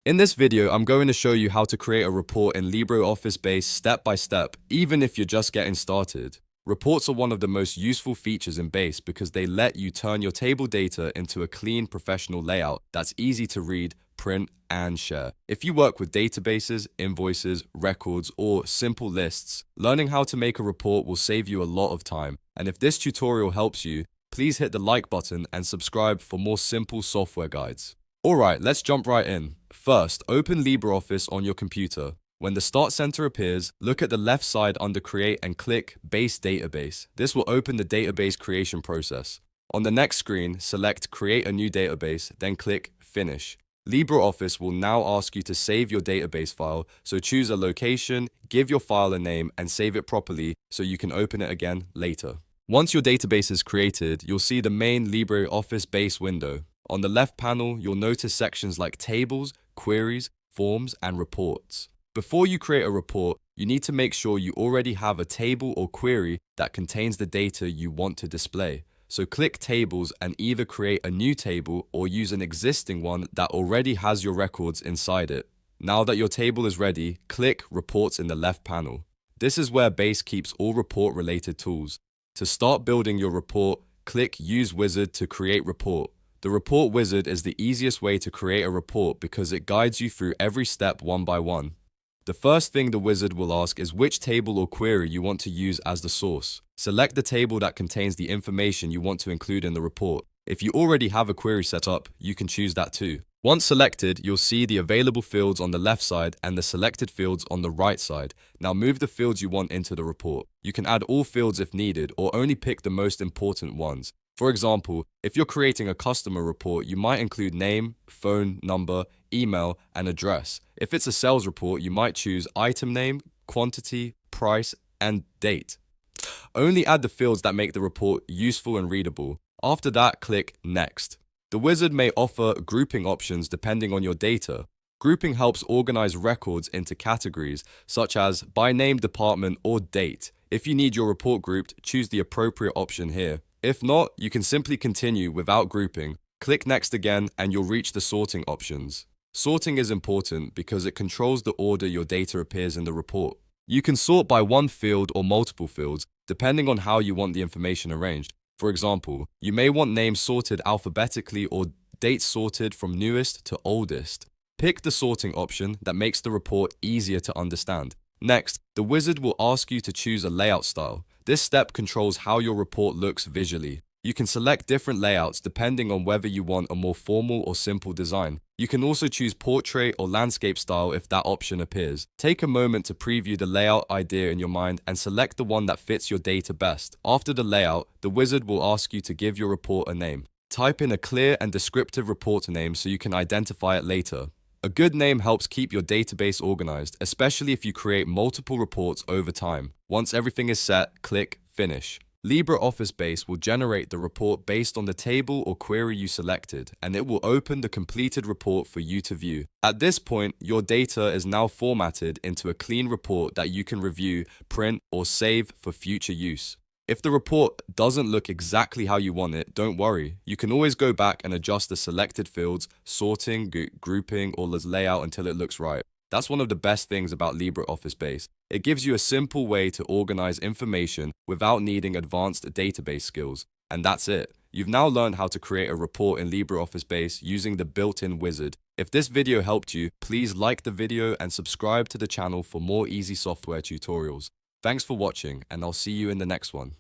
In this video, I'm going to show you how to create a report in LibreOffice Base step by step, even if you're just getting started. Reports are one of the most useful features in Base because they let you turn your table data into a clean, professional layout that's easy to read, print, and share. If you work with databases, invoices, records, or simple lists, learning how to make a report will save you a lot of time. And if this tutorial helps you, please hit the like button and subscribe for more simple software guides. Alright, let's jump right in. First, open LibreOffice on your computer. When the Start Center appears, look at the left side under Create and click Base Database. This will open the database creation process. On the next screen, select Create a new database, then click Finish. LibreOffice will now ask you to save your database file, so choose a location, give your file a name, and save it properly so you can open it again later. Once your database is created, you'll see the main LibreOffice Base window. On the left panel, you'll notice sections like Tables, Queries, Forms, and Reports. Before you create a report, you need to make sure you already have a table or query that contains the data you want to display. So click Tables and either create a new table or use an existing one that already has your records inside it. Now that your table is ready, click Reports in the left panel. This is where Base keeps all report-related tools. To start building your report, click Use Wizard to create report. The report wizard is the easiest way to create a report because it guides you through every step one by one. The first thing the wizard will ask is which table or query you want to use as the source. Select the table that contains the information you want to include in the report. If you already have a query set up, you can choose that too. Once selected, you'll see the available fields on the left side and the selected fields on the right side. Now move the fields you want into the report. You can add all fields if needed or only pick the most important ones. For example, if you're creating a customer report, you might include name, phone number, email, and address. If it's a sales report, you might choose item name, quantity, price, and date. Only add the fields that make the report useful and readable. After that, click Next. The wizard may offer grouping options depending on your data. Grouping helps organize records into categories, such as by name, department, or date. If you need your report grouped, choose the appropriate option here. If not, you can simply continue without grouping. Click Next again and you'll reach the sorting options. Sorting is important because it controls the order your data appears in the report. You can sort by one field or multiple fields, depending on how you want the information arranged. For example, you may want names sorted alphabetically or dates sorted from newest to oldest. Pick the sorting option that makes the report easier to understand. Next, the wizard will ask you to choose a layout style. This step controls how your report looks visually. You can select different layouts depending on whether you want a more formal or simple design. You can also choose portrait or landscape style if that option appears. Take a moment to preview the layout idea in your mind and select the one that fits your data best. After the layout, the wizard will ask you to give your report a name. Type in a clear and descriptive report name so you can identify it later. A good name helps keep your database organized, especially if you create multiple reports over time. Once everything is set, click Finish. LibreOffice Base will generate the report based on the table or query you selected, and it will open the completed report for you to view. At this point, your data is now formatted into a clean report that you can review, print, or save for future use. If the report doesn't look exactly how you want it, don't worry. You can always go back and adjust the selected fields, sorting, grouping, or the layout until it looks right. That's one of the best things about LibreOffice Base. It gives you a simple way to organize information without needing advanced database skills. And that's it. You've now learned how to create a report in LibreOffice Base using the built-in wizard. If this video helped you, please like the video and subscribe to the channel for more easy software tutorials. Thanks for watching, and I'll see you in the next one.